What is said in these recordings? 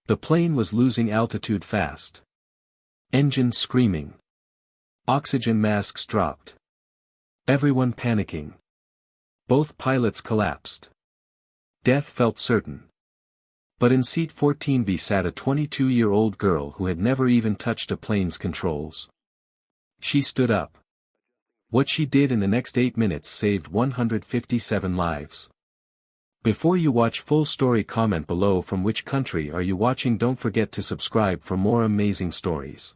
The plane was losing altitude fast. Engines screaming. Oxygen masks dropped. Everyone panicking. Both pilots collapsed. Death felt certain. But in seat 14B sat a 22-year-old girl who had never even touched a plane's controls. She stood up. What she did in the next 8 minutes saved 157 lives. Before you watch full story, comment below from which country are you watching. Don't forget to subscribe for more amazing stories.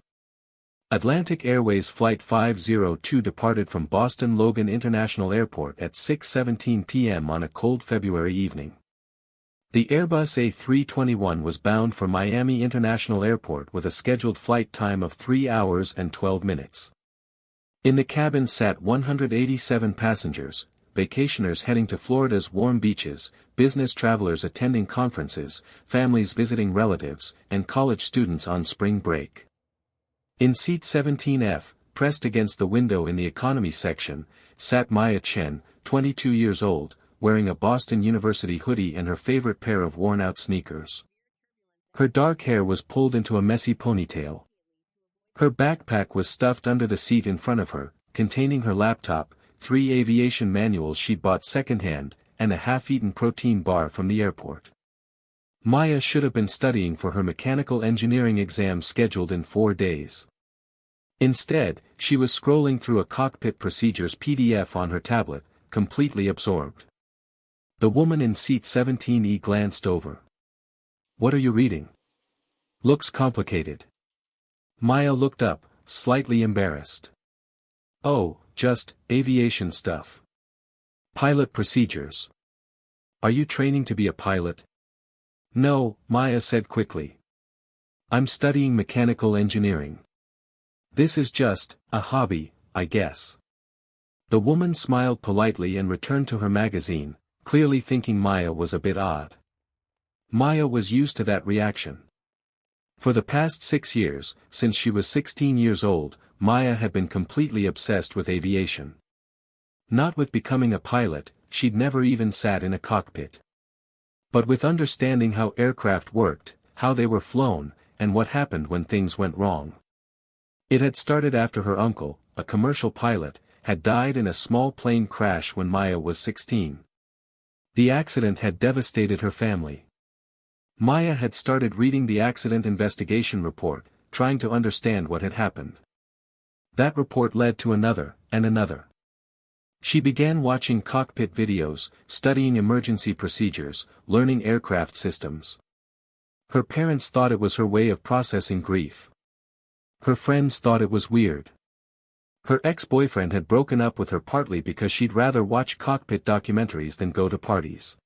Atlantic Airways Flight 502 departed from Boston Logan International Airport at 6:17 p.m. on a cold February evening. The Airbus A321 was bound for Miami International Airport with a scheduled flight time of 3 hours and 12 minutes. In the cabin sat 187 passengers, vacationers heading to Florida's warm beaches, business travelers attending conferences, families visiting relatives, and college students on spring break. In seat 17F, pressed against the window in the economy section, sat Maya Chen, 22 years old, wearing a Boston University hoodie and her favorite pair of worn-out sneakers. Her dark hair was pulled into a messy ponytail. Her backpack was stuffed under the seat in front of her, containing her laptop, 3 aviation manuals she'd bought secondhand, and a half-eaten protein bar from the airport. Maya should have been studying for her mechanical engineering exam scheduled in 4 days. Instead, she was scrolling through a cockpit procedures PDF on her tablet, completely absorbed. The woman in seat 17E glanced over. "What are you reading? Looks complicated." Maya looked up, slightly embarrassed. "Oh, just aviation stuff. Pilot procedures." "Are you training to be a pilot?" "No," Maya said quickly. "I'm studying mechanical engineering. This is just a hobby, I guess." The woman smiled politely and returned to her magazine, clearly thinking Maya was a bit odd. Maya was used to that reaction. For the past 6 years, since she was 16 years old, Maya had been completely obsessed with aviation. Not with becoming a pilot, she'd never even sat in a cockpit. But with understanding how aircraft worked, how they were flown, and what happened when things went wrong. It had started after her uncle, a commercial pilot, had died in a small plane crash when Maya was 16. The accident had devastated her family. Maya had started reading the accident investigation report, trying to understand what had happened. That report led to another, and another. She began watching cockpit videos, studying emergency procedures, learning aircraft systems. Her parents thought it was her way of processing grief. Her friends thought it was weird. Her ex-boyfriend had broken up with her partly because she'd rather watch cockpit documentaries than go to parties.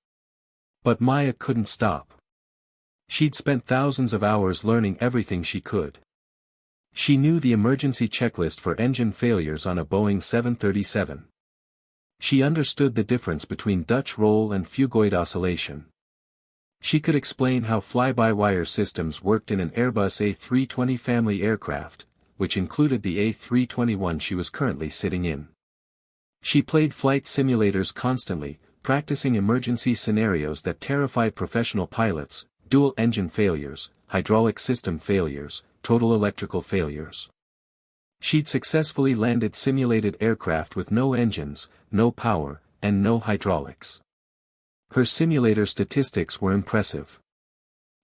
But Maya couldn't stop. She'd spent thousands of hours learning everything she could. She knew the emergency checklist for engine failures on a Boeing 737. She understood the difference between Dutch roll and phugoid oscillation. She could explain how fly-by-wire systems worked in an Airbus A320 family aircraft, which included the A321 she was currently sitting in. She played flight simulators constantly, practicing emergency scenarios that terrified professional pilots: dual engine failures, hydraulic system failures, total electrical failures. She'd successfully landed simulated aircraft with no engines, no power, and no hydraulics. Her simulator statistics were impressive.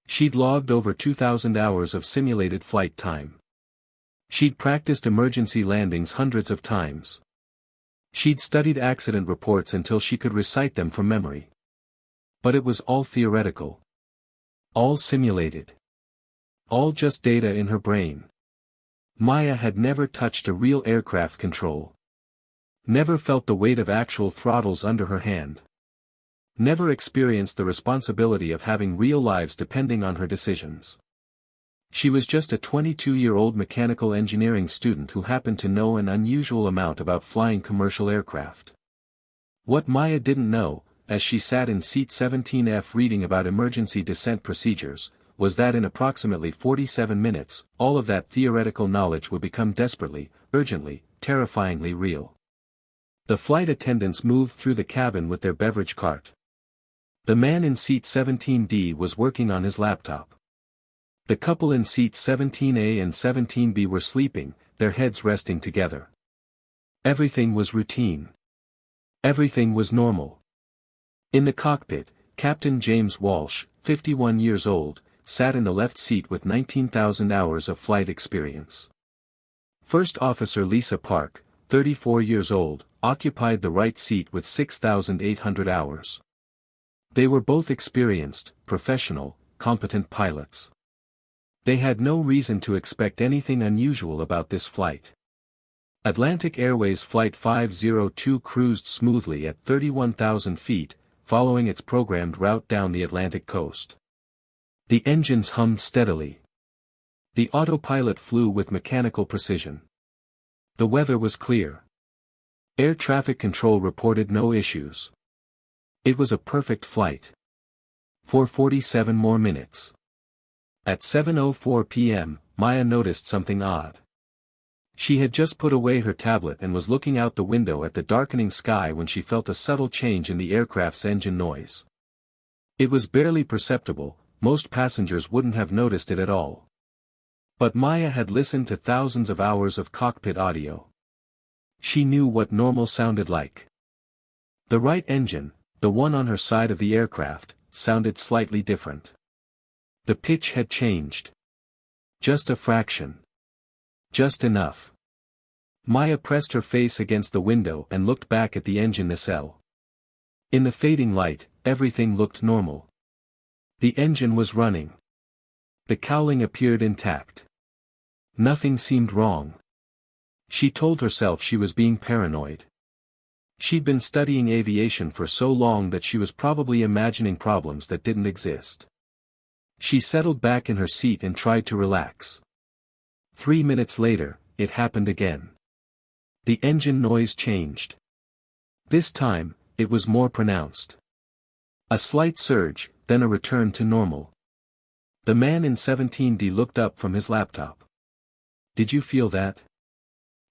She'd logged over 2,000 hours of simulated flight time. She'd practiced emergency landings hundreds of times. She'd studied accident reports until she could recite them from memory. But it was all theoretical. All simulated. All just data in her brain. Maya had never touched a real aircraft control. Never felt the weight of actual throttles under her hand. Never experienced the responsibility of having real lives depending on her decisions. She was just a 22-year-old mechanical engineering student who happened to know an unusual amount about flying commercial aircraft. What Maya didn't know, as she sat in seat 17F reading about emergency descent procedures, was that in approximately 47 minutes, all of that theoretical knowledge would become desperately, urgently, terrifyingly real. The flight attendants moved through the cabin with their beverage cart. The man in seat 17D was working on his laptop. The couple in seats 17A and 17B were sleeping, their heads resting together. Everything was routine. Everything was normal. In the cockpit, Captain James Walsh, 51 years old, sat in the left seat with 19,000 hours of flight experience. First Officer Lisa Park, 34 years old, occupied the right seat with 6,800 hours. They were both experienced, professional, competent pilots. They had no reason to expect anything unusual about this flight. Atlantic Airways Flight 502 cruised smoothly at 31,000 feet, following its programmed route down the Atlantic coast. The engines hummed steadily. The autopilot flew with mechanical precision. The weather was clear. Air traffic control reported no issues. It was a perfect flight. For 47 more minutes. At 7:04 p.m., Maya noticed something odd. She had just put away her tablet and was looking out the window at the darkening sky when she felt a subtle change in the aircraft's engine noise. It was barely perceptible, most passengers wouldn't have noticed it at all. But Maya had listened to thousands of hours of cockpit audio. She knew what normal sounded like. The right engine, the one on her side of the aircraft, sounded slightly different. The pitch had changed. Just a fraction. Just enough. Maya pressed her face against the window and looked back at the engine nacelle. In the fading light, everything looked normal. The engine was running. The cowling appeared intact. Nothing seemed wrong. She told herself she was being paranoid. She'd been studying aviation for so long that she was probably imagining problems that didn't exist. She settled back in her seat and tried to relax. 3 minutes later, it happened again. The engine noise changed. This time, it was more pronounced. A slight surge, then a return to normal. The man in 17D looked up from his laptop. "Did you feel that?"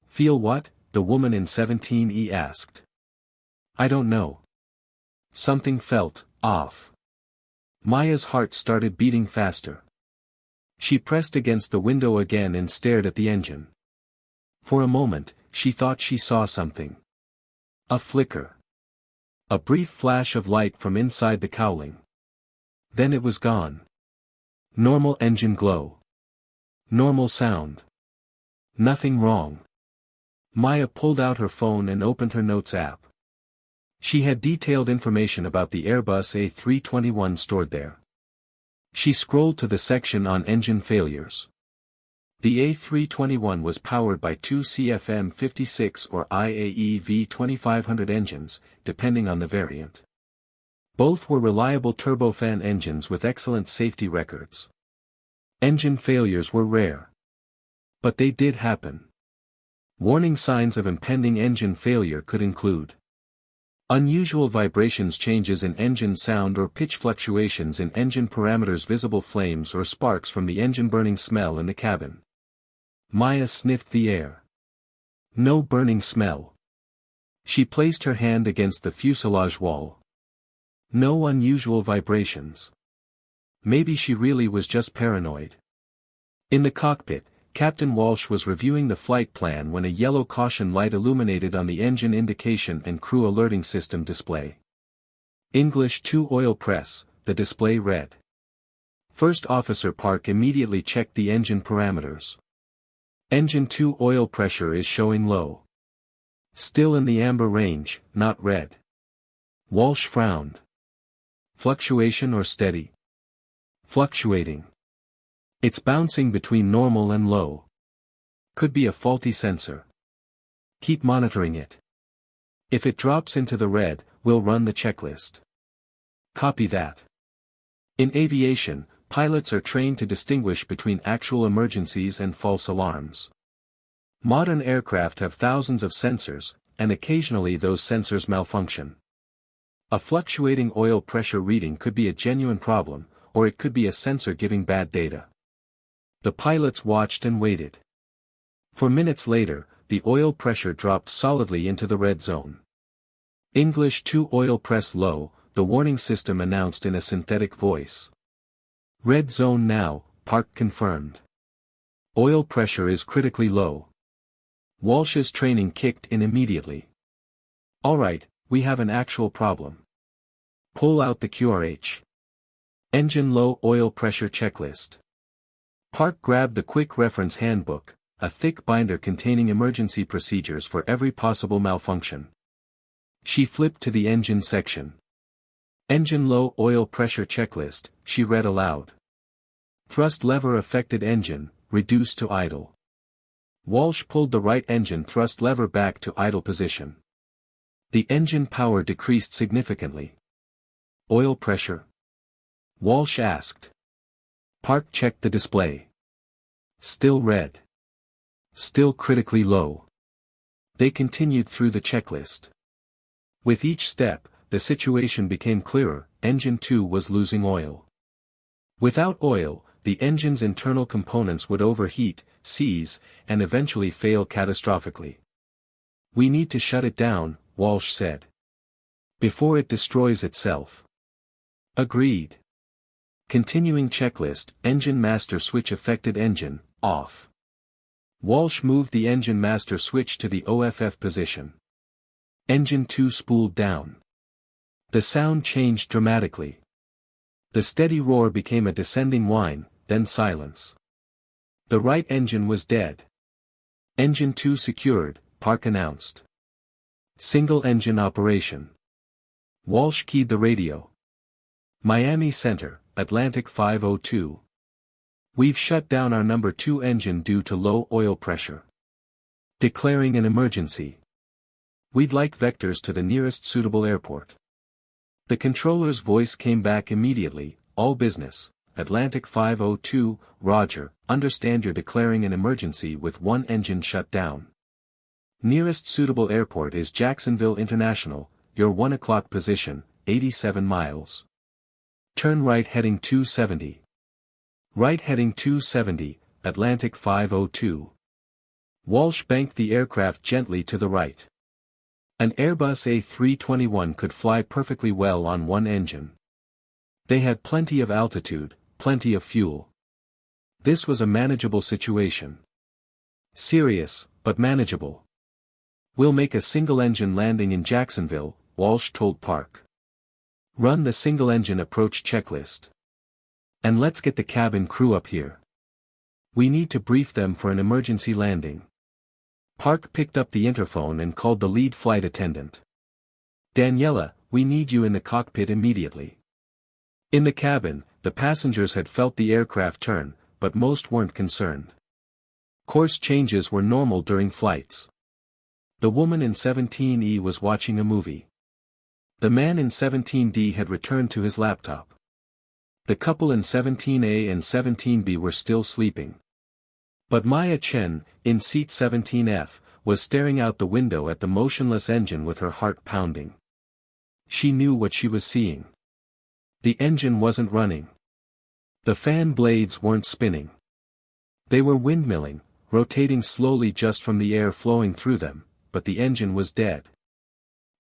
"Feel what?" the woman in 17E asked. "I don't know. Something felt off." Maya's heart started beating faster. She pressed against the window again and stared at the engine. For a moment, she thought she saw something. A flicker. A brief flash of light from inside the cowling. Then it was gone. Normal engine glow. Normal sound. Nothing wrong. Maya pulled out her phone and opened her Notes app. She had detailed information about the Airbus A321 stored there. She scrolled to the section on engine failures. The A321 was powered by two CFM56 or IAE V2500 engines, depending on the variant. Both were reliable turbofan engines with excellent safety records. Engine failures were rare. But they did happen. Warning signs of impending engine failure could include unusual vibrations, changes in engine sound or pitch, fluctuations in engine parameters, visible flames or sparks from the engine, burning smell in the cabin. Maya sniffed the air. No burning smell. She placed her hand against the fuselage wall. No unusual vibrations. Maybe she really was just paranoid. In the cockpit, Captain Walsh was reviewing the flight plan when a yellow caution light illuminated on the engine indication and crew alerting system display. English 2 oil press, the display read. First Officer Park immediately checked the engine parameters. Engine 2 oil pressure is showing low. Still in the amber range, not red. Walsh frowned. Fluctuation or steady? Fluctuating. It's bouncing between normal and low. Could be a faulty sensor. Keep monitoring it. If it drops into the red, we'll run the checklist. Copy that. In aviation, pilots are trained to distinguish between actual emergencies and false alarms. Modern aircraft have thousands of sensors, and occasionally those sensors malfunction. A fluctuating oil pressure reading could be a genuine problem, or it could be a sensor giving bad data. The pilots watched and waited. For minutes later, the oil pressure dropped solidly into the red zone. English 2 oil press low, the warning system announced in a synthetic voice. Red zone now, Park confirmed. Oil pressure is critically low. Walsh's training kicked in immediately. Alright, we have an actual problem. Pull out the QRH. Engine low oil pressure checklist. Park grabbed the quick reference handbook, a thick binder containing emergency procedures for every possible malfunction. She flipped to the engine section. Engine low oil pressure checklist, she read aloud. Thrust lever affected engine, reduced to idle. Walsh pulled the right engine thrust lever back to idle position. The engine power decreased significantly. Oil pressure? Walsh asked. Park checked the display. Still red. Still critically low. They continued through the checklist. With each step, the situation became clearer. Engine 2 was losing oil. Without oil, the engine's internal components would overheat, seize, and eventually fail catastrophically. We need to shut it down, Walsh said. Before it destroys itself. Agreed. Continuing checklist, engine master switch affected engine, off. Walsh moved the engine master switch to the OFF position. Engine 2 spooled down. The sound changed dramatically. The steady roar became a descending whine, then silence. The right engine was dead. Engine 2 secured, Park announced. Single engine operation. Walsh keyed the radio. Miami Center, Atlantic 502. We've shut down our number 2 engine due to low oil pressure. Declaring an emergency. We'd like vectors to the nearest suitable airport. The controller's voice came back immediately, all business, Atlantic 502, Roger, understand you're declaring an emergency with one engine shut down. Nearest suitable airport is Jacksonville International, your 1 o'clock position, 87 miles. Turn right heading 270. Right heading 270, Atlantic 502. Walsh banked the aircraft gently to the right. An Airbus A321 could fly perfectly well on one engine. They had plenty of altitude, plenty of fuel. This was a manageable situation. Serious, but manageable. We'll make a single-engine landing in Jacksonville, Walsh told Park. Run the single-engine approach checklist. And let's get the cabin crew up here. We need to brief them for an emergency landing. Park picked up the interphone and called the lead flight attendant. Daniela, we need you in the cockpit immediately. In the cabin, the passengers had felt the aircraft turn, but most weren't concerned. Course changes were normal during flights. The woman in 17E was watching a movie. The man in 17D had returned to his laptop. The couple in 17A and 17B were still sleeping. But Maya Chen, in seat 17F, was staring out the window at the motionless engine with her heart pounding. She knew what she was seeing. The engine wasn't running. The fan blades weren't spinning. They were windmilling, rotating slowly just from the air flowing through them, but the engine was dead.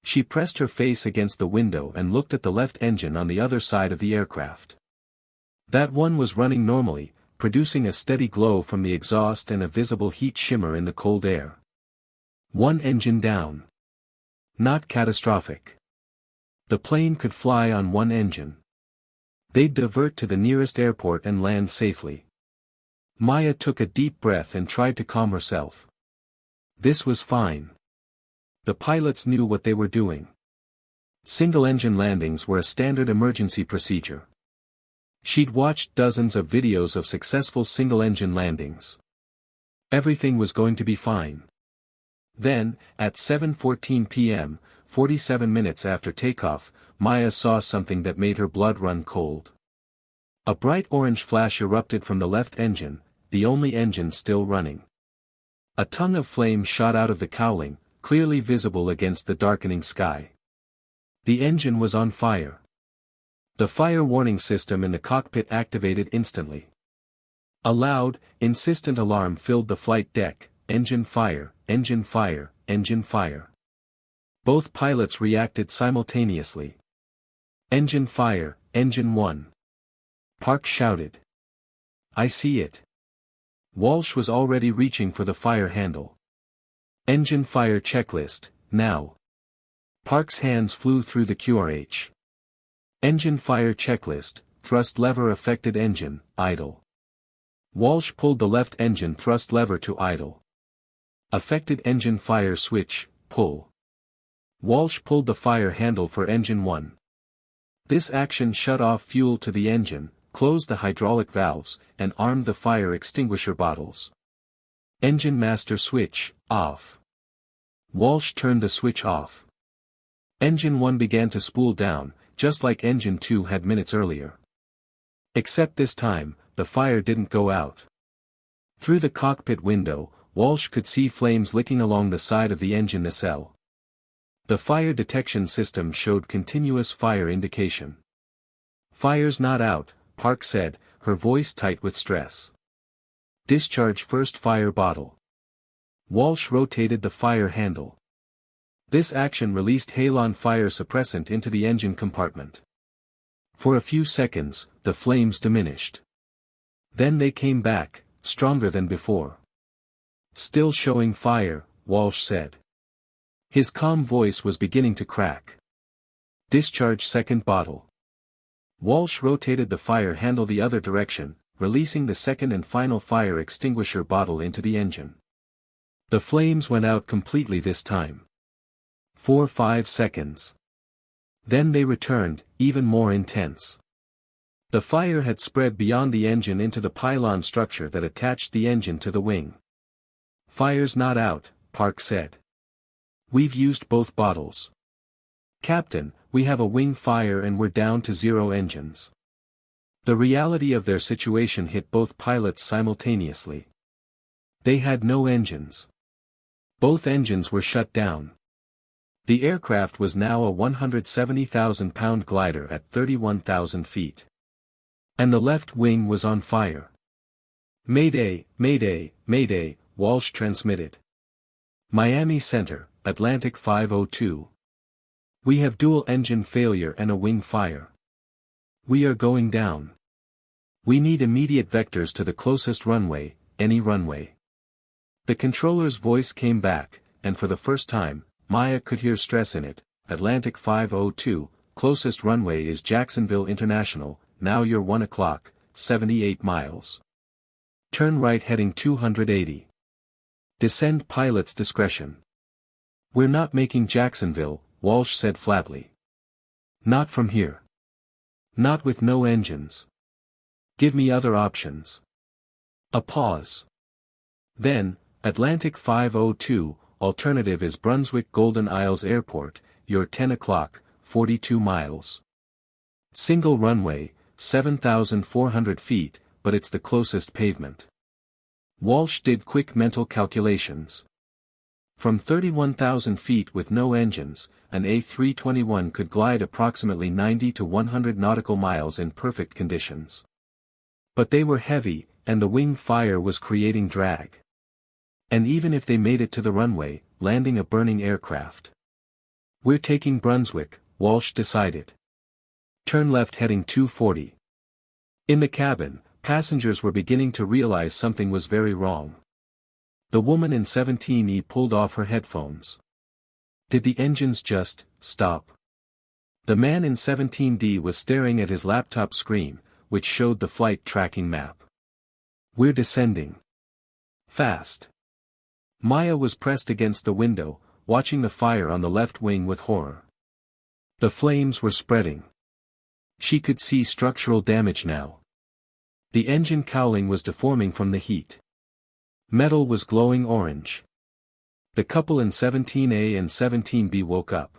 She pressed her face against the window and looked at the left engine on the other side of the aircraft. That one was running normally, producing a steady glow from the exhaust and a visible heat shimmer in the cold air. One engine down. Not catastrophic. The plane could fly on one engine. They'd divert to the nearest airport and land safely. Maya took a deep breath and tried to calm herself. This was fine. The pilots knew what they were doing. Single-engine landings were a standard emergency procedure. She'd watched dozens of videos of successful single-engine landings. Everything was going to be fine. Then, at 7:14 p.m., 47 minutes after takeoff, Maya saw something that made her blood run cold. A bright orange flash erupted from the left engine, the only engine still running. A tongue of flame shot out of the cowling, clearly visible against the darkening sky. The engine was on fire. The fire warning system in the cockpit activated instantly. A loud, insistent alarm filled the flight deck: engine fire, engine fire, engine fire. Both pilots reacted simultaneously. Engine fire, engine 1. Park shouted. I see it. Walsh was already reaching for the fire handle. Engine fire checklist, now. Park's hands flew through the QRH. Engine fire checklist, thrust lever affected engine, idle. Walsh pulled the left engine thrust lever to idle. Affected engine fire switch, pull. Walsh pulled the fire handle for engine 1. This action shut off fuel to the engine, closed the hydraulic valves, and armed the fire extinguisher bottles. Engine master switch, off. Walsh turned the switch off. Engine 1 began to spool down, just like engine 2 had minutes earlier. Except this time, the fire didn't go out. Through the cockpit window, Walsh could see flames licking along the side of the engine nacelle. The fire detection system showed continuous fire indication. Fire's not out, Park said, her voice tight with stress. Discharge first fire bottle. Walsh rotated the fire handle. This action released halon fire suppressant into the engine compartment. For a few seconds, the flames diminished. Then they came back, stronger than before. Still showing fire, Walsh said. His calm voice was beginning to crack. Discharge second bottle. Walsh rotated the fire handle the other direction, releasing the second and final fire extinguisher bottle into the engine. The flames went out completely this time. 4-5 seconds. Then they returned, even more intense. The fire had spread beyond the engine into the pylon structure that attached the engine to the wing. Fire's not out, Park said. We've used both bottles. Captain, we have a wing fire and we're down to 0 engines. The reality of their situation hit both pilots simultaneously. They had no engines. Both engines were shut down. The aircraft was now a 170,000-pound glider at 31,000 feet. And the left wing was on fire. Mayday, mayday, mayday, Walsh transmitted. Miami Center, Atlantic 502. We have dual engine failure and a wing fire. We are going down. We need immediate vectors to the closest runway, any runway. The controller's voice came back, and for the first time, Maya could hear stress in it. Atlantic 502, closest runway is Jacksonville International, now you're 1 o'clock, 78 miles. Turn right heading 280. Descend pilot's discretion. We're not making Jacksonville, Walsh said flatly. Not from here. Not with no engines. Give me other options. A pause. Then, Atlantic 502, alternative is Brunswick Golden Isles Airport, you're 10 o'clock, 42 miles. Single runway, 7,400 feet, but it's the closest pavement. Walsh did quick mental calculations. From 31,000 feet with no engines, an A321 could glide approximately 90 to 100 nautical miles in perfect conditions. But they were heavy, and the wing fire was creating drag. And even if they made it to the runway, landing a burning aircraft. We're taking Brunswick, Walsh decided. Turn left heading 240. In the cabin, passengers were beginning to realize something was very wrong. The woman in 17E pulled off her headphones. Did the engines just stop? The man in 17D was staring at his laptop screen, which showed the flight tracking map. We're descending. Fast. Maya was pressed against the window, watching the fire on the left wing with horror. The flames were spreading. She could see structural damage now. The engine cowling was deforming from the heat. Metal was glowing orange. The couple in 17A and 17B woke up.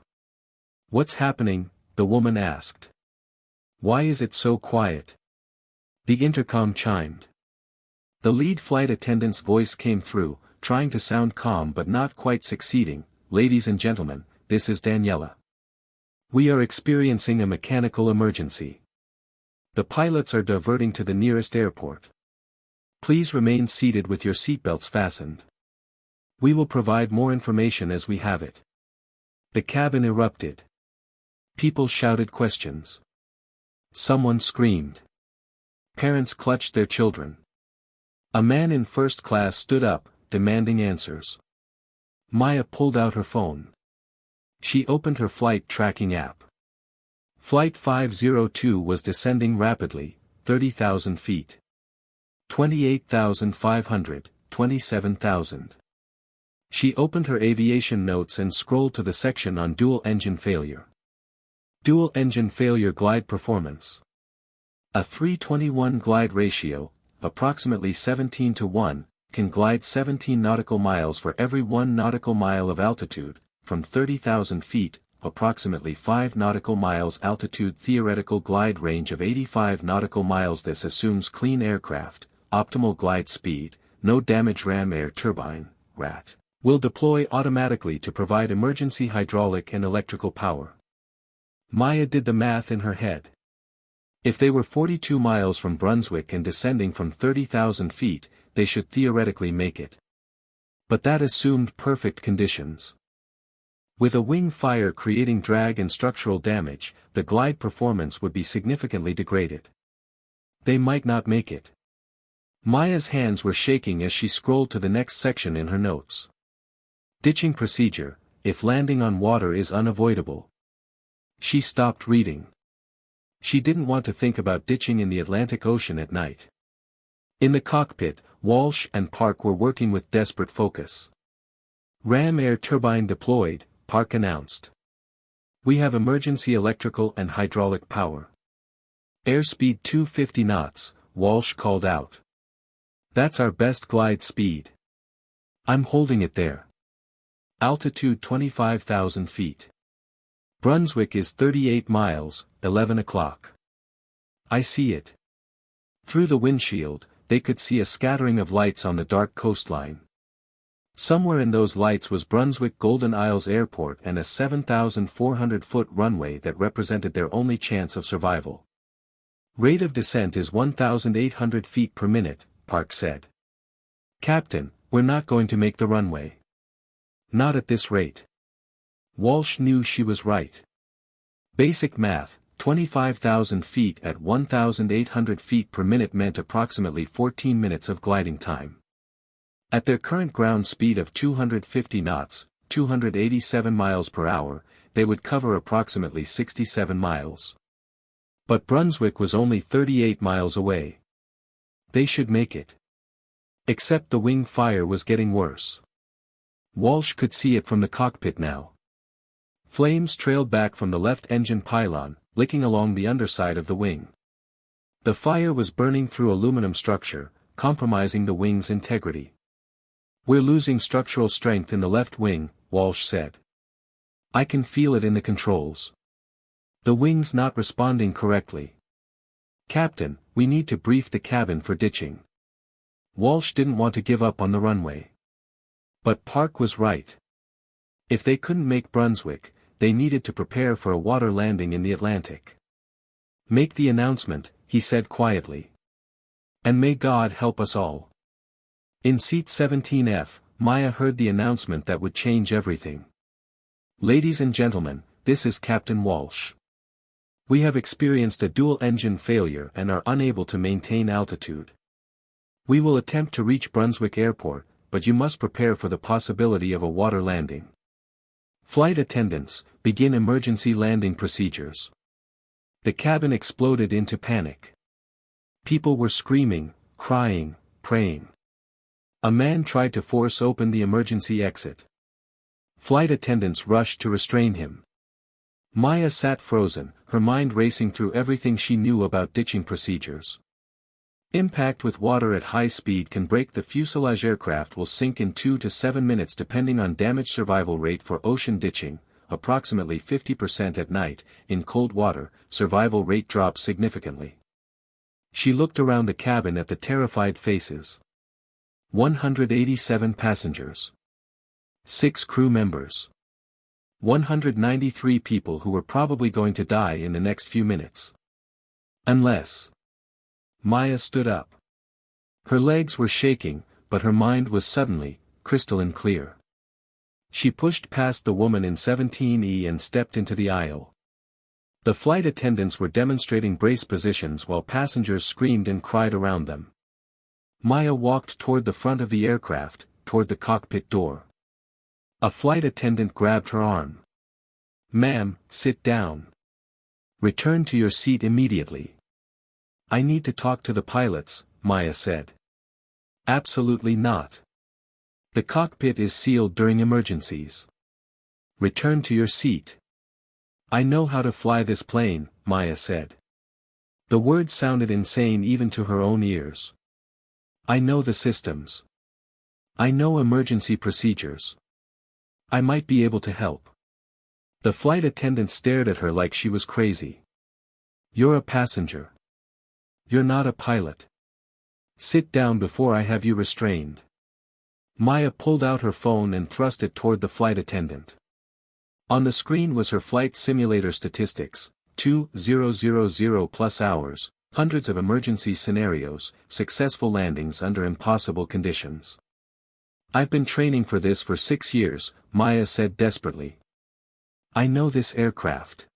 What's happening? The woman asked. Why is it so quiet? The intercom chimed. The lead flight attendant's voice came through, trying to sound calm but not quite succeeding. Ladies and gentlemen, this is Daniela. We are experiencing a mechanical emergency. The pilots are diverting to the nearest airport. Please remain seated with your seatbelts fastened. We will provide more information as we have it. The cabin erupted. People shouted questions. Someone screamed. Parents clutched their children. A man in first class stood up, demanding answers. Maya pulled out her phone. She opened her flight tracking app. Flight 502 was descending rapidly, 30,000 feet. 28,500, 27,000. She opened her aviation notes and scrolled to the section on dual engine failure. Dual engine failure glide performance. A 3:21 glide ratio, approximately 17:1, can glide 17 nautical miles for every 1 nautical mile of altitude, from 30,000 feet, approximately 5 nautical miles altitude theoretical glide range of 85 nautical miles. This assumes clean aircraft, optimal glide speed, no damage. Ram air turbine, RAT, will deploy automatically to provide emergency hydraulic and electrical power. Maya did the math in her head. If they were 42 miles from Brunswick and descending from 30,000 feet, they should theoretically make it. But that assumed perfect conditions. With a wing fire creating drag and structural damage, the glide performance would be significantly degraded. They might not make it. Maya's hands were shaking as she scrolled to the next section in her notes. Ditching procedure, if landing on water is unavoidable. She stopped reading. She didn't want to think about ditching in the Atlantic Ocean at night. In the cockpit, Walsh and Park were working with desperate focus. Ram air turbine deployed, Park announced. We have emergency electrical and hydraulic power. Airspeed 250 knots, Walsh called out. That's our best glide speed. I'm holding it there. Altitude 25,000 feet. Brunswick is 38 miles, 11 o'clock. I see it. Through the windshield, they could see a scattering of lights on the dark coastline. Somewhere in those lights was Brunswick Golden Isles Airport and a 7,400-foot runway that represented their only chance of survival. Rate of descent is 1,800 feet per minute, Park said. Captain, we're not going to make the runway. Not at this rate. Walsh knew she was right. Basic math, 25,000 feet at 1,800 feet per minute meant approximately 14 minutes of gliding time. At their current ground speed of 250 knots, 287 miles per hour, they would cover approximately 67 miles. But Brunswick was only 38 miles away. They should make it. Except the wing fire was getting worse. Walsh could see it from the cockpit now. Flames trailed back from the left engine pylon, licking along the underside of the wing. The fire was burning through aluminum structure, compromising the wing's integrity. We're losing structural strength in the left wing, Walsh said. I can feel it in the controls. The wing's not responding correctly. Captain, we need to brief the cabin for ditching. Walsh didn't want to give up on the runway. But Park was right. If they couldn't make Brunswick, they needed to prepare for a water landing in the Atlantic. Make the announcement, he said quietly. And may God help us all. In seat 17F, Maya heard the announcement that would change everything. Ladies and gentlemen, this is Captain Walsh. We have experienced a dual-engine failure and are unable to maintain altitude. We will attempt to reach Brunswick Airport, but you must prepare for the possibility of a water landing. Flight attendants, begin emergency landing procedures. The cabin exploded into panic. People were screaming, crying, praying. A man tried to force open the emergency exit. Flight attendants rushed to restrain him. Maya sat frozen, her mind racing through everything she knew about ditching procedures. Impact with water at high speed can break the fuselage. Aircraft will sink in 2 to 7 minutes depending on damage. Survival rate for ocean ditching, approximately 50% at night. In cold water, survival rate drops significantly. She looked around the cabin at the terrified faces. 187 passengers. 6 crew members. 193 people who were probably going to die in the next few minutes. Unless. Maya stood up. Her legs were shaking, but her mind was suddenly, crystalline clear. She pushed past the woman in 17E and stepped into the aisle. The flight attendants were demonstrating brace positions while passengers screamed and cried around them. Maya walked toward the front of the aircraft, toward the cockpit door. A flight attendant grabbed her arm. "Ma'am, sit down. Return to your seat immediately." "I need to talk to the pilots," Maya said. "Absolutely not. The cockpit is sealed during emergencies. Return to your seat." "I know how to fly this plane," Maya said. The words sounded insane even to her own ears. "I know the systems. I know emergency procedures. I might be able to help." The flight attendant stared at her like she was crazy. "You're a passenger. You're not a pilot. Sit down before I have you restrained." Maya pulled out her phone and thrust it toward the flight attendant. On the screen was her flight simulator statistics: 2,000 plus hours, hundreds of emergency scenarios, successful landings under impossible conditions. "I've been training for this for 6 years, Maya said desperately. "I know this aircraft.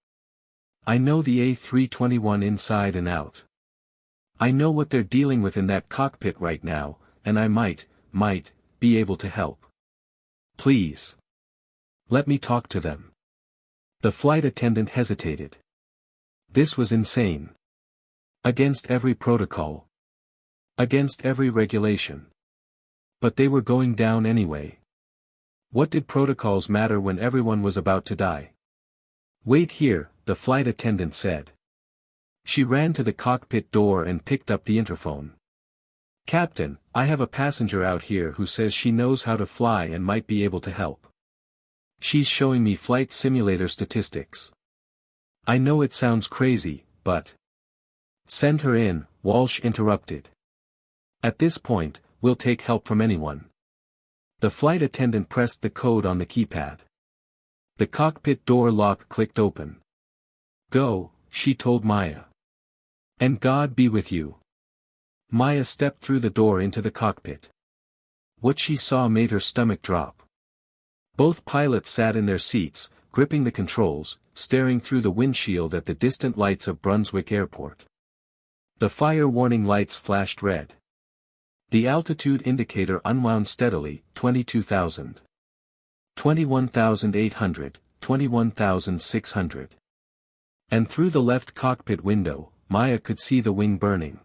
I know the A321 inside and out. I know what they're dealing with in that cockpit right now, and I might be able to help. Please. Let me talk to them." The flight attendant hesitated. This was insane. Against every protocol. Against every regulation. But they were going down anyway. What did protocols matter when everyone was about to die? "Wait here," the flight attendant said. She ran to the cockpit door and picked up the interphone. "Captain, I have a passenger out here who says she knows how to fly and might be able to help. She's showing me flight simulator statistics. I know it sounds crazy, but—" "Send her in," Walsh interrupted. "At this point, we'll take help from anyone." The flight attendant pressed the code on the keypad. The cockpit door lock clicked open. "Go," she told Maya. "And God be with you." Maya stepped through the door into the cockpit. What she saw made her stomach drop. Both pilots sat in their seats, gripping the controls, staring through the windshield at the distant lights of Brunswick Airport. The fire warning lights flashed red. The altitude indicator unwound steadily: 22,000. 21,800, 21,600. And through the left cockpit window, Maya could see the wing burning.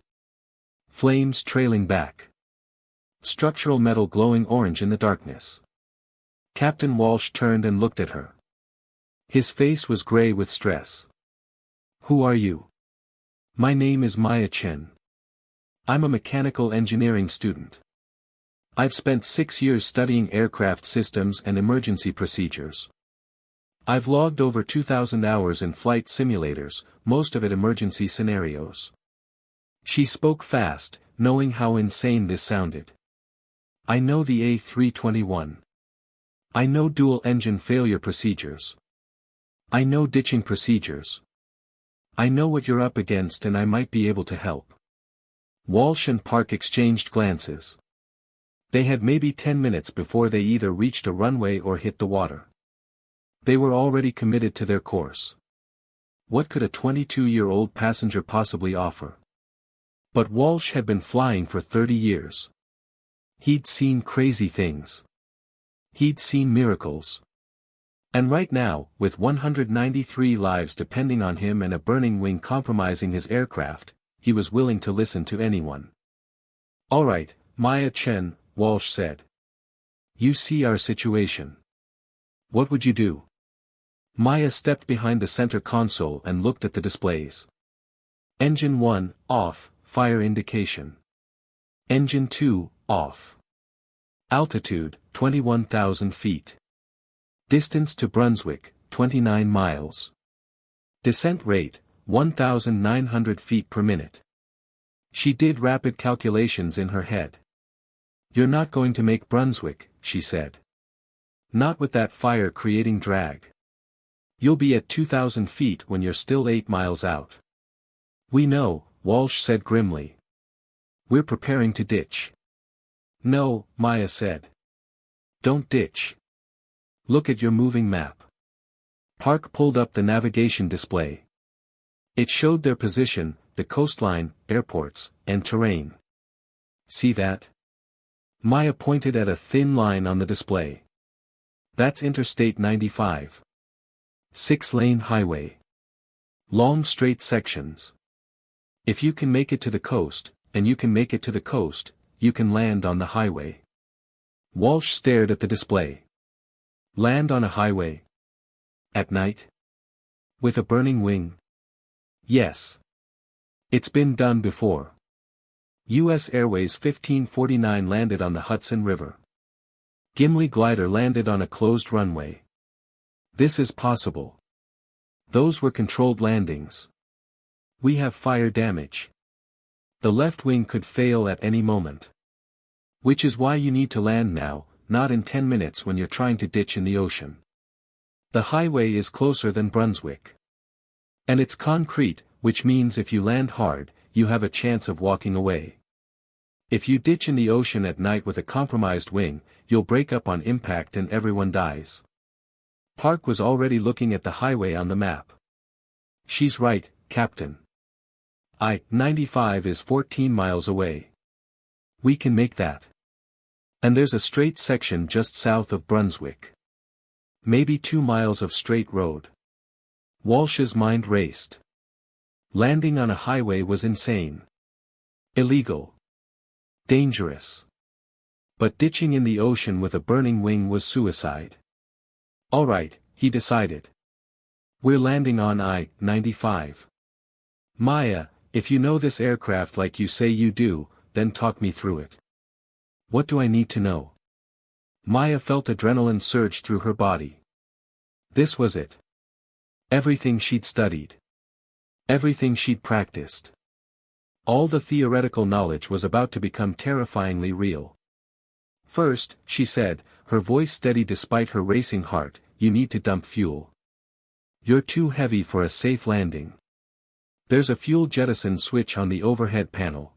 Flames trailing back. Structural metal glowing orange in the darkness. Captain Walsh turned and looked at her. His face was gray with stress. "Who are you?" "My name is Maya Chen. I'm a mechanical engineering student. I've spent 6 years studying aircraft systems and emergency procedures. I've logged over 2,000 hours in flight simulators, most of it emergency scenarios." She spoke fast, knowing how insane this sounded. "I know the A321. I know dual-engine failure procedures. I know ditching procedures. I know what you're up against and I might be able to help." Walsh and Park exchanged glances. They had maybe 10 minutes before they either reached a runway or hit the water. They were already committed to their course. What could a 22-year-old passenger possibly offer? But Walsh had been flying for 30 years. He'd seen crazy things. He'd seen miracles. And right now, with 193 lives depending on him and a burning wing compromising his aircraft, he was willing to listen to anyone. "All right, Maya Chen," Walsh said. "You see our situation. What would you do?" Maya stepped behind the center console and looked at the displays. Engine 1, off, fire indication. Engine 2, off. Altitude, 21,000 feet. Distance to Brunswick, 29 miles. Descent rate, 1,900 feet per minute. She did rapid calculations in her head. "You're not going to make Brunswick," she said. "Not with that fire creating drag. You'll be at 2,000 feet when you're still 8 miles out." "We know," Walsh said grimly. "We're preparing to ditch." "No," Maya said. "Don't ditch. Look at your moving map." Park pulled up the navigation display. It showed their position, the coastline, airports, and terrain. See that? Maya pointed at a thin line on the display. That's Interstate 95. 6-lane highway. Long straight sections. If you can make it to the coast, and you can make it to the coast, you can land on the highway. Walsh stared at the display. Land on a highway? At night? With a burning wing? Yes. It's been done before. U.S. Airways 1549 landed on the Hudson River. Gimli glider landed on a closed runway. This is possible. Those were controlled landings. We have fire damage. The left wing could fail at any moment. Which is why you need to land now, not in 10 minutes when you're trying to ditch in the ocean. The highway is closer than Brunswick. And it's concrete, which means if you land hard, you have a chance of walking away. If you ditch in the ocean at night with a compromised wing, you'll break up on impact and everyone dies. Park was already looking at the highway on the map. She's right, Captain. I-95 is 14 miles away. We can make that. And there's a straight section just south of Brunswick. Maybe 2 miles of straight road. Walsh's mind raced. Landing on a highway was insane. Illegal. Dangerous. But ditching in the ocean with a burning wing was suicide. All right, he decided. We're landing on I-95. Maya, if you know this aircraft like you say you do, then talk me through it. What do I need to know? Maya felt adrenaline surge through her body. This was it. Everything she'd studied. Everything she'd practiced. All the theoretical knowledge was about to become terrifyingly real. First, she said, her voice steady despite her racing heart, you need to dump fuel. You're too heavy for a safe landing. There's a fuel jettison switch on the overhead panel.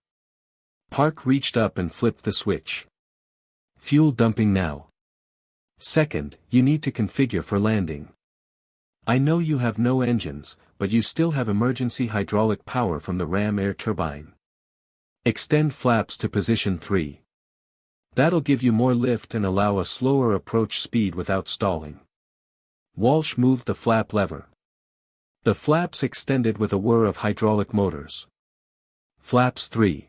Park reached up and flipped the switch. Fuel dumping now. Second, you need to configure for landing. I know you have no engines, but you still have emergency hydraulic power from the ram air turbine. Extend flaps to position 3. That'll give you more lift and allow a slower approach speed without stalling. Walsh moved the flap lever. The flaps extended with a whir of hydraulic motors. Flaps 3.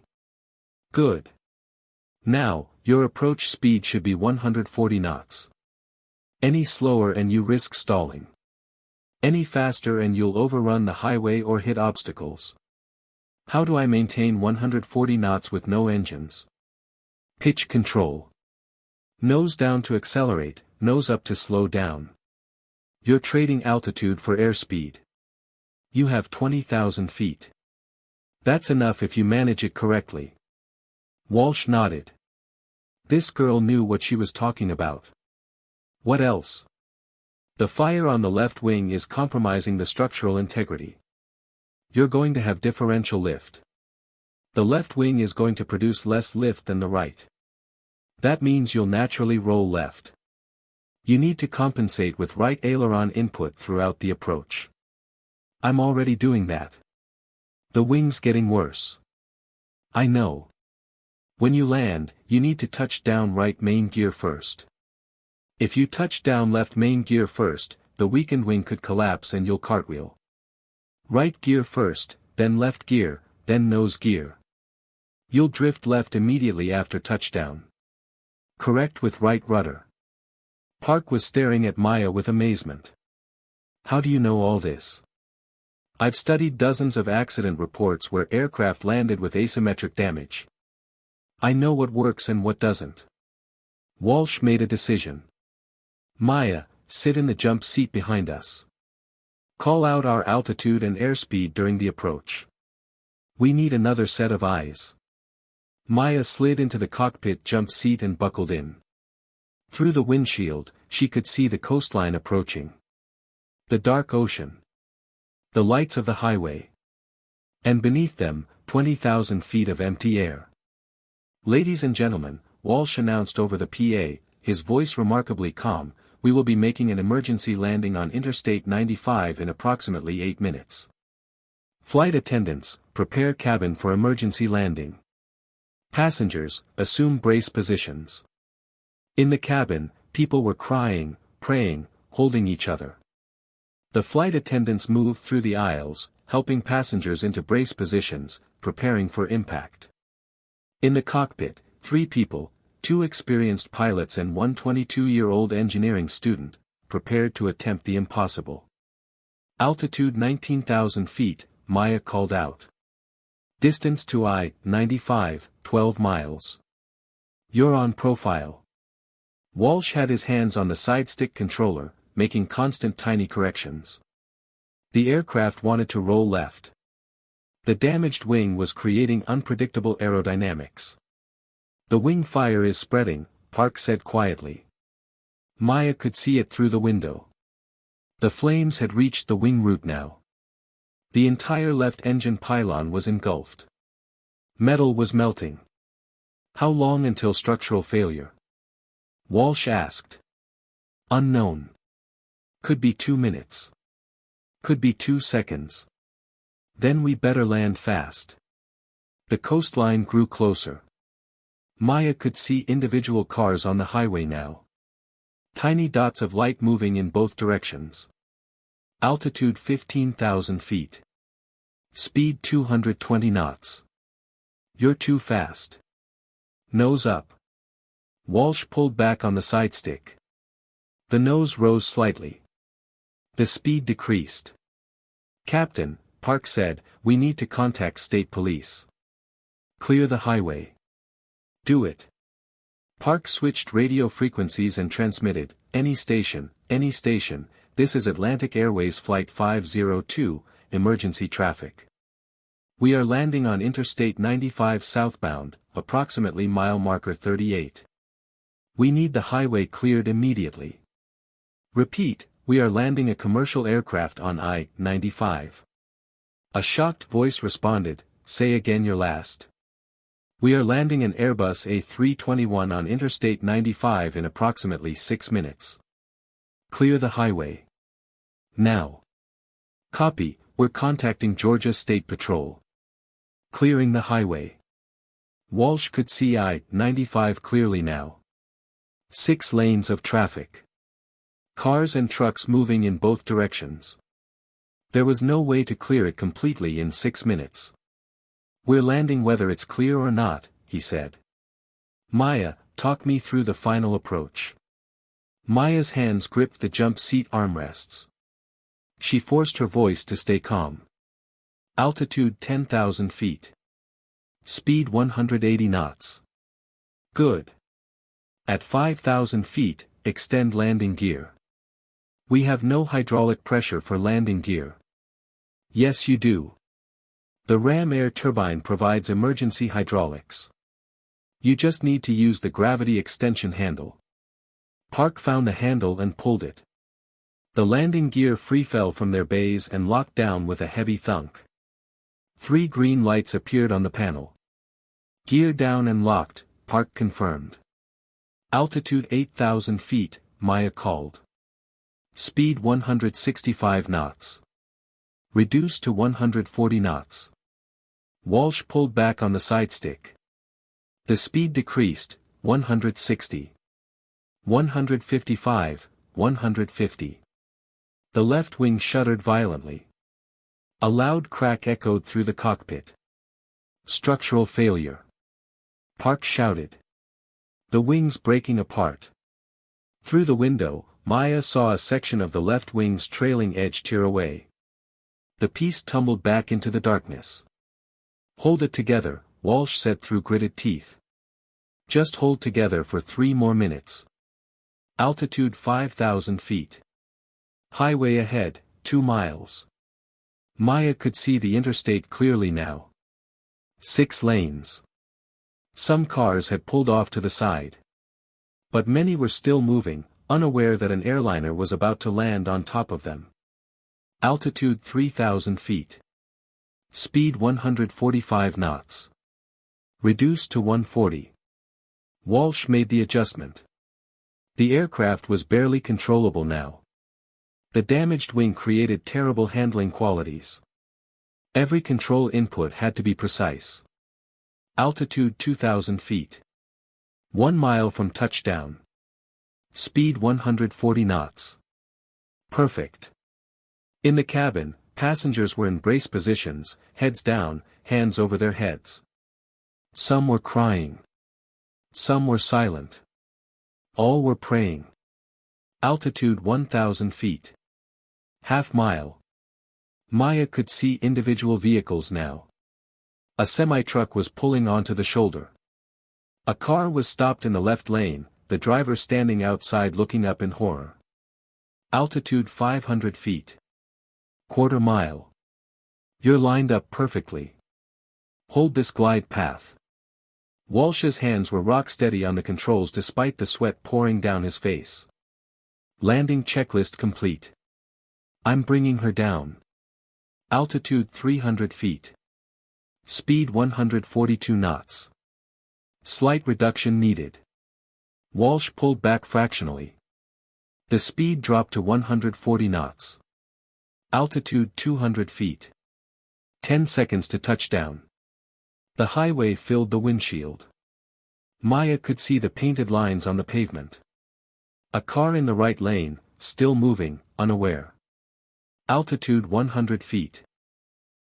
Good. Now, your approach speed should be 140 knots. Any slower and you risk stalling. Any faster and you'll overrun the highway or hit obstacles. How do I maintain 140 knots with no engines? Pitch control. Nose down to accelerate, nose up to slow down. You're trading altitude for airspeed. You have 20,000 feet. That's enough if you manage it correctly. Walsh nodded. This girl knew what she was talking about. What else? The fire on the left wing is compromising the structural integrity. You're going to have differential lift. The left wing is going to produce less lift than the right. That means you'll naturally roll left. You need to compensate with right aileron input throughout the approach. I'm already doing that. The wing's getting worse. I know. When you land, you need to touch down right main gear first. If you touch down left main gear first, the weakened wing could collapse and you'll cartwheel. Right gear first, then left gear, then nose gear. You'll drift left immediately after touchdown. Correct with right rudder. Park was staring at Maya with amazement. How do you know all this? I've studied dozens of accident reports where aircraft landed with asymmetric damage. I know what works and what doesn't. Walsh made a decision. Maya, sit in the jump seat behind us. Call out our altitude and airspeed during the approach. We need another set of eyes. Maya slid into the cockpit jump seat and buckled in. Through the windshield, she could see the coastline approaching. The dark ocean. The lights of the highway. And beneath them, 20,000 feet of empty air. Ladies and gentlemen, Walsh announced over the PA, his voice remarkably calm, we will be making an emergency landing on Interstate 95 in approximately 8 minutes. Flight attendants, prepare cabin for emergency landing. Passengers, assume brace positions. In the cabin, people were crying, praying, holding each other. The flight attendants moved through the aisles, helping passengers into brace positions, preparing for impact. In the cockpit, 3 people, 2 experienced pilots and one 22-year-old engineering student, prepared to attempt the impossible. Altitude 19,000 feet, Maya called out. Distance to I-95, 12 miles. You're on profile. Walsh had his hands on the side-stick controller, making constant tiny corrections. The aircraft wanted to roll left. The damaged wing was creating unpredictable aerodynamics. The wing fire is spreading, Park said quietly. Maya could see it through the window. The flames had reached the wing root now. The entire left engine pylon was engulfed. Metal was melting. How long until structural failure? Walsh asked. Unknown. Could be 2 minutes. Could be 2 seconds. Then we better land fast. The coastline grew closer. Maya could see individual cars on the highway now. Tiny dots of light moving in both directions. Altitude 15,000 feet. Speed 220 knots. You're too fast. Nose up. Walsh pulled back on the side stick. The nose rose slightly. The speed decreased. Captain, Park said, we need to contact state police. Clear the highway. Do it. Park switched radio frequencies and transmitted, any station, this is Atlantic Airways Flight 502, emergency traffic. We are landing on Interstate 95 southbound, approximately mile marker 38. We need the highway cleared immediately. Repeat, we are landing a commercial aircraft on I-95. A shocked voice responded, say again your last. We are landing an Airbus A321 on Interstate 95 in approximately 6 minutes. Clear the highway. Now. Copy, we're contacting Georgia State Patrol. Clearing the highway. Walsh could see I-95 clearly now. 6 lanes of traffic. Cars and trucks moving in both directions. There was no way to clear it completely in 6 minutes. We're landing whether it's clear or not, he said. Maya, talk me through the final approach. Maya's hands gripped the jump seat armrests. She forced her voice to stay calm. Altitude 10,000 feet. Speed 180 knots. Good. At 5,000 feet, extend landing gear. We have no hydraulic pressure for landing gear. Yes you do. The ram air turbine provides emergency hydraulics. You just need to use the gravity extension handle. Park found the handle and pulled it. The landing gear free fell from their bays and locked down with a heavy thunk. 3 green lights appeared on the panel. Gear down and locked, Park confirmed. Altitude 8,000 feet, Maya called. Speed 165 knots. Reduced to 140 knots. Walsh pulled back on the side stick. The speed decreased, 160. 155, 150. The left wing shuddered violently. A loud crack echoed through the cockpit. Structural failure. Park shouted. The wings breaking apart. Through the window, Maya saw a section of the left wing's trailing edge tear away. The piece tumbled back into the darkness. Hold it together, Walsh said through gritted teeth. Just hold together for 3 more minutes. Altitude 5,000 feet. Highway ahead, 2 miles. Maya could see the interstate clearly now. 6 lanes. Some cars had pulled off to the side. But many were still moving, unaware that an airliner was about to land on top of them. Altitude 3,000 feet. Speed 145 knots. Reduced to 140. Walsh made the adjustment. The aircraft was barely controllable now. The damaged wing created terrible handling qualities. Every control input had to be precise. Altitude 2,000 feet. 1 mile from touchdown. Speed 140 knots. Perfect. In the cabin, passengers were in brace positions, heads down, hands over their heads. Some were crying. Some were silent. All were praying. Altitude 1,000 feet. Half mile. Maya could see individual vehicles now. A semi-truck was pulling onto the shoulder. A car was stopped in the left lane, the driver standing outside looking up in horror. Altitude 500 feet. Quarter mile. You're lined up perfectly. Hold this glide path. Walsh's hands were rock steady on the controls despite the sweat pouring down his face. Landing checklist complete. I'm bringing her down. Altitude 300 feet. Speed 142 knots. Slight reduction needed. Walsh pulled back fractionally. The speed dropped to 140 knots. Altitude 200 feet. 10 seconds to touchdown. The highway filled the windshield. Maya could see the painted lines on the pavement. A car in the right lane, still moving, unaware. Altitude 100 feet.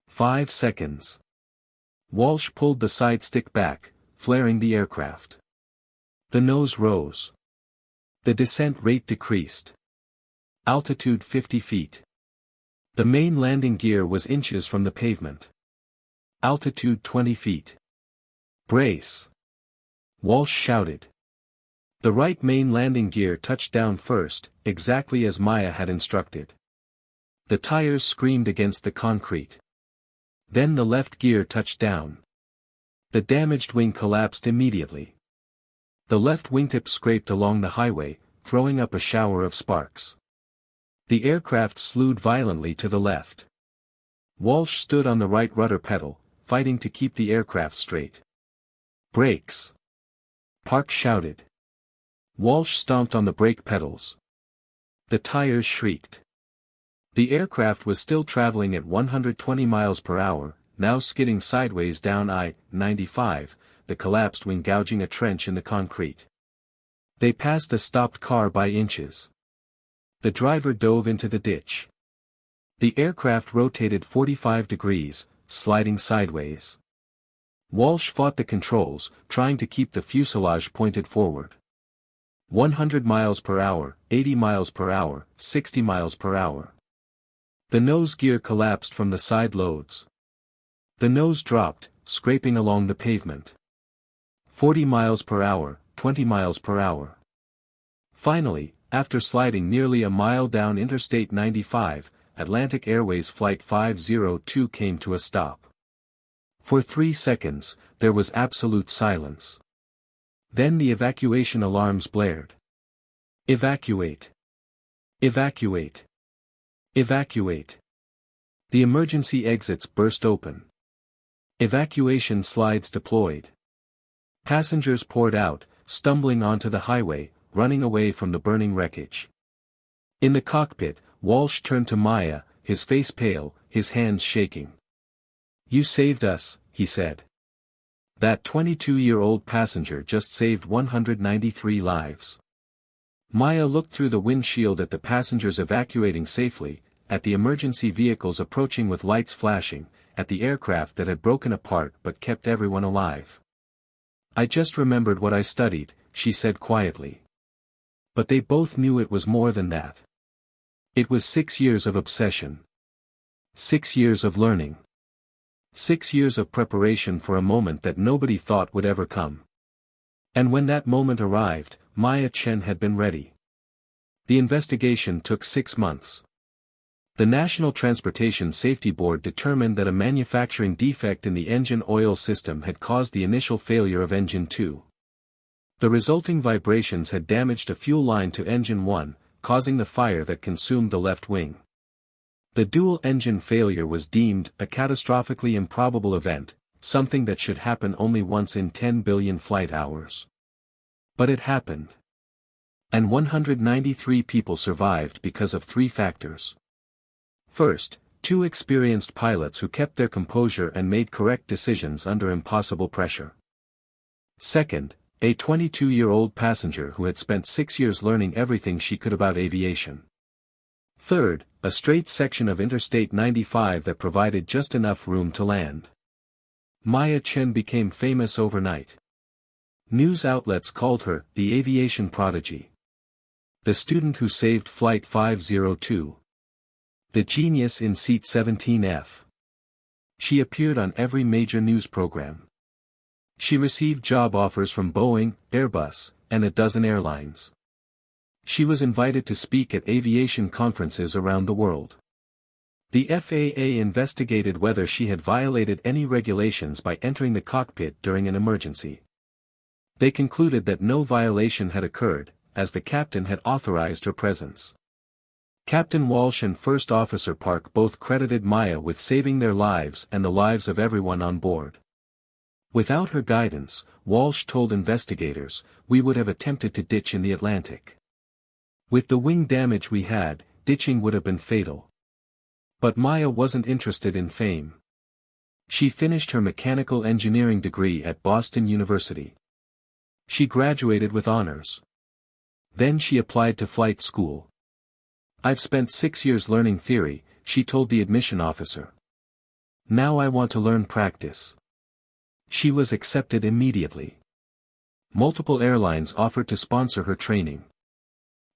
5 seconds. Walsh pulled the side stick back, flaring the aircraft. The nose rose. The descent rate decreased. Altitude 50 feet. The main landing gear was inches from the pavement. Altitude 20 feet. Brace. Walsh shouted. The right main landing gear touched down first, exactly as Maya had instructed. The tires screamed against the concrete. Then the left gear touched down. The damaged wing collapsed immediately. The left wingtip scraped along the highway, throwing up a shower of sparks. The aircraft slewed violently to the left. Walsh stood on the right rudder pedal, fighting to keep the aircraft straight. Brakes! Park shouted. Walsh stomped on the brake pedals. The tires shrieked. The aircraft was still traveling at 120 miles per hour, now skidding sideways down I-95, the collapsed wing gouging a trench in the concrete. They passed a stopped car by inches. The driver dove into the ditch. The aircraft rotated 45 degrees, sliding sideways. Walsh fought the controls, trying to keep the fuselage pointed forward. 100 miles per hour, 80 miles per hour, 60 miles per hour. The nose gear collapsed from the side loads. The nose dropped, scraping along the pavement. 40 miles per hour, 20 miles per hour. Finally, after sliding nearly a mile down Interstate 95, Atlantic Airways Flight 502 came to a stop. For 3 seconds, there was absolute silence. Then the evacuation alarms blared. Evacuate! Evacuate! Evacuate! The emergency exits burst open. Evacuation slides deployed. Passengers poured out, stumbling onto the highway, running away from the burning wreckage. In the cockpit, Walsh turned to Maya, his face pale, his hands shaking. "You saved us," he said. That 22-year-old passenger just saved 193 lives. Maya looked through the windshield at the passengers evacuating safely, at the emergency vehicles approaching with lights flashing, at the aircraft that had broken apart but kept everyone alive. "I just remembered what I studied," she said quietly. But they both knew it was more than that. It was 6 years of obsession. 6 years of learning. 6 years of preparation for a moment that nobody thought would ever come. And when that moment arrived, Maya Chen had been ready. The investigation took 6 months. The National Transportation Safety Board determined that a manufacturing defect in the engine oil system had caused the initial failure of Engine 2. The resulting vibrations had damaged a fuel line to Engine 1, causing the fire that consumed the left wing. The dual-engine failure was deemed a catastrophically improbable event, something that should happen only once in 10 billion flight hours. But it happened. And 193 people survived because of 3 factors. First, Two experienced pilots who kept their composure and made correct decisions under impossible pressure. Second, a 22-year-old passenger who had spent 6 years learning everything she could about aviation. Third, a straight section of Interstate 95 that provided just enough room to land. Maya Chen became famous overnight. News outlets called her the aviation prodigy, the student who saved Flight 502, the genius in Seat 17F. She appeared on every major news program. She received job offers from Boeing, Airbus, and a dozen airlines. She was invited to speak at aviation conferences around the world. The FAA investigated whether she had violated any regulations by entering the cockpit during an emergency. They concluded that no violation had occurred, as the captain had authorized her presence. Captain Walsh and First Officer Park both credited Maya with saving their lives and the lives of everyone on board. Without her guidance, Walsh told investigators, we would have attempted to ditch in the Atlantic. With the wing damage we had, ditching would have been fatal. But Maya wasn't interested in fame. She finished her mechanical engineering degree at Boston University. She graduated with honors. Then she applied to flight school. I've spent 6 years learning theory, she told the admission officer. Now I want to learn practice. She was accepted immediately. Multiple airlines offered to sponsor her training.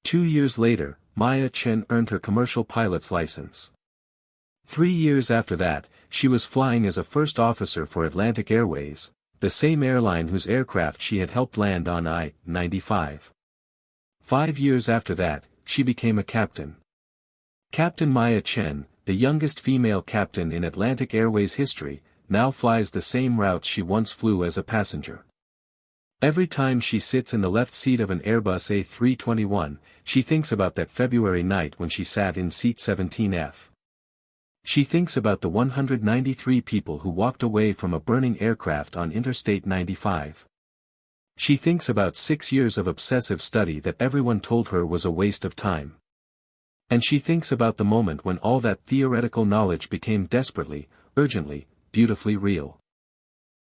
2 years later, Maya Chen earned her commercial pilot's license. 3 years after that, she was flying as a first officer for Atlantic Airways, the same airline whose aircraft she had helped land on I-95. 5 years after that, she became a captain. Captain Maya Chen, the youngest female captain in Atlantic Airways history, now flies the same routes she once flew as a passenger. Every time she sits in the left seat of an Airbus A321, she thinks about that February night when she sat in seat 17F. She thinks about the 193 people who walked away from a burning aircraft on Interstate 95. She thinks about 6 years of obsessive study that everyone told her was a waste of time. And she thinks about the moment when all that theoretical knowledge became desperately, urgently, beautifully real.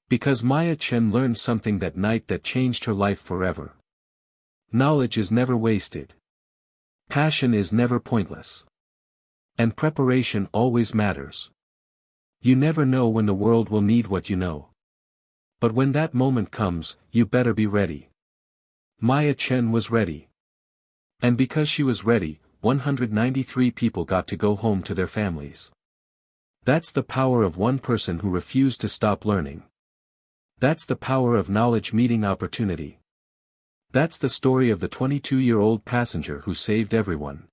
Because Maya Chen learned something that night that changed her life forever. Knowledge is never wasted. Passion is never pointless. And preparation always matters. You never know when the world will need what you know. But when that moment comes, you better be ready. Maya Chen was ready. And because she was ready, 193 people got to go home to their families. That's the power of one person who refused to stop learning. That's the power of knowledge meeting opportunity. That's the story of the 22-year-old passenger who saved everyone.